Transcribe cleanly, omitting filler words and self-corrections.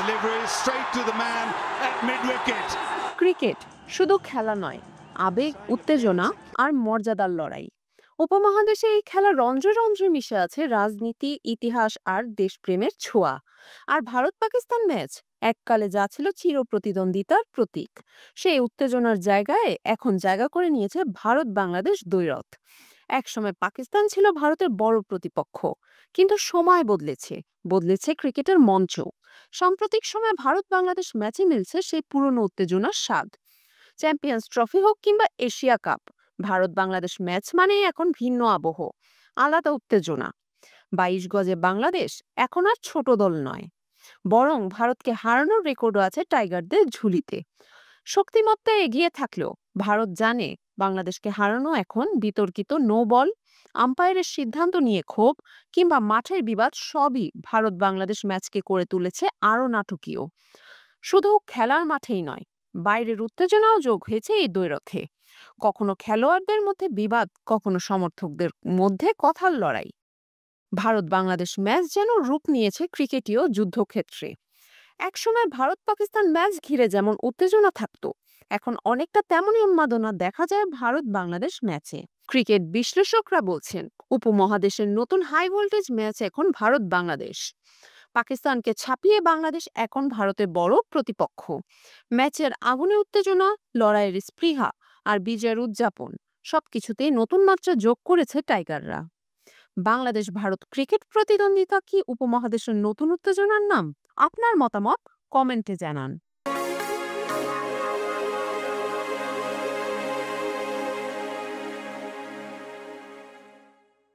Delivery straight to the man at mid-wicket. Cricket শুধু খেলা নয়, আবেগ, উত্তেজনা আর মর্যাদার লড়াই। উপমহাদেশে এই খেলা রন্ধ্রে রন্ধ্রে মিশে আছে রাজনীতি, ইতিহাস আর দেশপ্রেমের ছোঁয়া। আর ভারত পাকিস্তান ম্যাচ এককালে যা ছিল চির প্রতিদ্বন্দ্বিতার প্রতীক, সেই উত্তেজনার জায়গায় এখন জায়গা করে নিয়েছে ভারত বাংলাদেশ দ্বৈরথ। একসময় পাকিস্তান ছিল ভারতের বড় প্রতিপক্ষ, কিন্তু সময় বদলেছে, বদলেছে ক্রিকেটের মঞ্চ। সাম্প্রতিক সময়ে ভারত বাংলাদেশ ম্যাচে মিলছে সেই পুরনো উত্তেজনার স্বাদ। চ্যাম্পিয়ন্স ট্রফি হোক কিংবা Asia cup, Bharat Bangladesh match মানে এখন ভিন্ন আবহ, আলাদা উত্তেজনা। 22 গজে বাংলাদেশ এখন আর ছোট দল নয়, বরং ভারতকে হারানোর রেকর্ডও আছে টাইগারদের ঝুলিতে। শক্তিমত্তা এগিয়ে থাকলেও ভারত জানে বাংলাদেশকে হারানো এখন বিতর্কিত নো বল, আম্পায়ারের সিদ্ধান্ত নিয়ে ক্ষোভ কিংবা মাঠের বিবাদ সবই ভারত বাংলাদেশ ম্যাচকে করে তুলেছে আরো নাটকীয়। শুধু খেলার মাঠেই নয়, বাইরের উত্তেজনাও যোগ হয়েছে এই দ্বৈরথে। কখনো খেলোয়াড়দের মধ্যে বিবাদ, কখনো সমর্থকদের মধ্যে কথার লড়াই। ভারত বাংলাদেশ ম্যাচ যেন রূপ নিয়েছে ক্রিকেটীয় যুদ্ধক্ষেত্রে। একসময় ভারত পাকিস্তান ম্যাচ ঘিরে যেমন উত্তেজনা থাকতো, এখন অনেকটা তেমনই উন্মাদনা দেখা যায় ভারত বাংলাদেশ ম্যাচে। ক্রিকেট বিশ্লেষকরা বলছেন উপমহাদেশের নতুন হাই ভোল্টেজ ম্যাচ এখন ভারত বাংলাদেশ। পাকিস্তানকে ছাপিয়ে বাংলাদেশ এখন ভারতের বড় প্রতিপক্ষ। ম্যাচের আগুনে উত্তেজনা, লড়াইয়ের স্পৃহা আর বিজয়ের উদযাপন সবকিছুতেই নতুন মাত্রা যোগ করেছে টাইগাররা। বাংলাদেশ ভারত ক্রিকেট প্রতিদ্বন্দ্বিতা কি উপমহাদেশের নতুন উত্তেজনার নাম? আপনার মতামত কমেন্টে জানান।